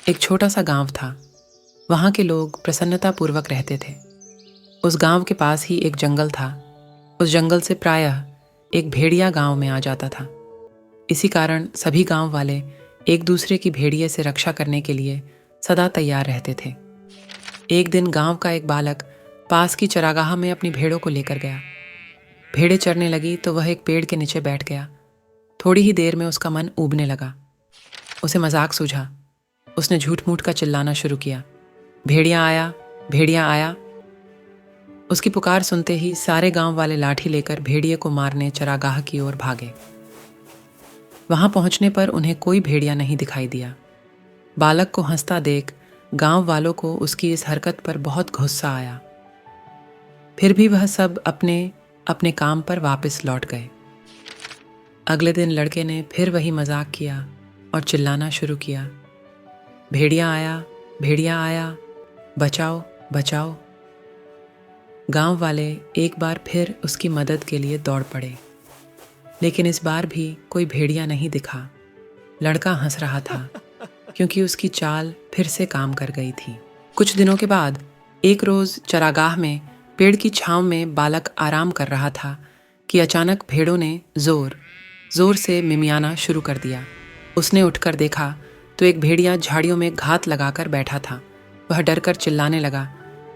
एक छोटा सा गांव था। वहाँ के लोग प्रसन्नतापूर्वक रहते थे। उस गांव के पास ही एक जंगल था। उस जंगल से प्रायः एक भेड़िया गांव में आ जाता था। इसी कारण सभी गांव वाले एक दूसरे की भेड़िए से रक्षा करने के लिए सदा तैयार रहते थे। एक दिन गांव का एक बालक पास की चरागाह में अपनी भेड़ों को लेकर गया। भेड़ें चरने लगी तो वह एक पेड़ के नीचे बैठ गया। थोड़ी ही देर में उसका मन ऊबने लगा। उसे मजाक सूझा। उसने झूठ मूठ का चिल्लाना शुरू किया, भेड़िया आया, भेड़िया आया। उसकी पुकार सुनते ही सारे गांव वाले लाठी लेकर भेड़िए को मारने चरागाह की ओर भागे। वहां पहुंचने पर उन्हें कोई भेड़िया नहीं दिखाई दिया। बालक को हंसता देख गांव वालों को उसकी इस हरकत पर बहुत गुस्सा आया। फिर भी वह सब अपने अपने काम पर वापस लौट गए। अगले दिन लड़के ने फिर वही मजाक किया और चिल्लाना शुरू किया, भेड़िया आया, भेड़िया आया, बचाओ, बचाओ। गांव वाले एक बार फिर उसकी मदद के लिए दौड़ पड़े, लेकिन इस बार भी कोई भेड़िया नहीं दिखा। लड़का हंस रहा था क्योंकि उसकी चाल फिर से काम कर गई थी। कुछ दिनों के बाद एक रोज चरागाह में पेड़ की छांव में बालक आराम कर रहा था कि अचानक भेड़ों ने जोर जोर से मिमियाना शुरू कर दिया। उसने उठकर देखा तो एक भेड़िया झाड़ियों में घात लगाकर बैठा था। वह डरकर चिल्लाने लगा,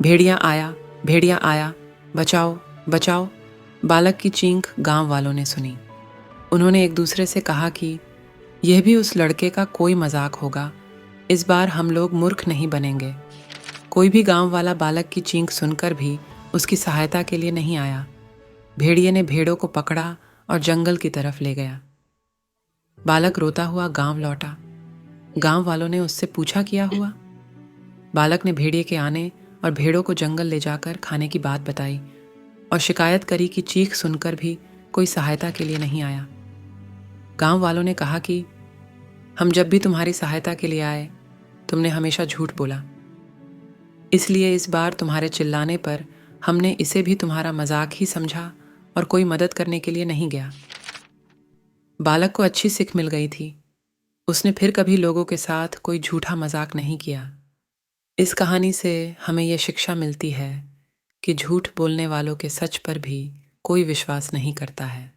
भेड़िया आया, भेड़िया आया, बचाओ, बचाओ। बालक की चीख गांव वालों ने सुनी। उन्होंने एक दूसरे से कहा कि यह भी उस लड़के का कोई मजाक होगा, इस बार हम लोग मूर्ख नहीं बनेंगे। कोई भी गांव वाला बालक की चीख सुनकर भी उसकी सहायता के लिए नहीं आया। भेड़िए ने भेड़ों को पकड़ा और जंगल की तरफ ले गया। बालक रोता हुआ गांव लौटा। गांव वालों ने उससे पूछा क्या हुआ। बालक ने भेड़िए के आने और भेड़ों को जंगल ले जाकर खाने की बात बताई और शिकायत करी कि चीख सुनकर भी कोई सहायता के लिए नहीं आया। गांव वालों ने कहा कि हम जब भी तुम्हारी सहायता के लिए आए, तुमने हमेशा झूठ बोला, इसलिए इस बार तुम्हारे चिल्लाने पर हमने इसे भी तुम्हारा मजाक ही समझा और कोई मदद करने के लिए नहीं गया। बालक को अच्छी सीख मिल गई थी। उसने फिर कभी लोगों के साथ कोई झूठा मजाक नहीं किया। इस कहानी से हमें यह शिक्षा मिलती है कि झूठ बोलने वालों के सच पर भी कोई विश्वास नहीं करता है।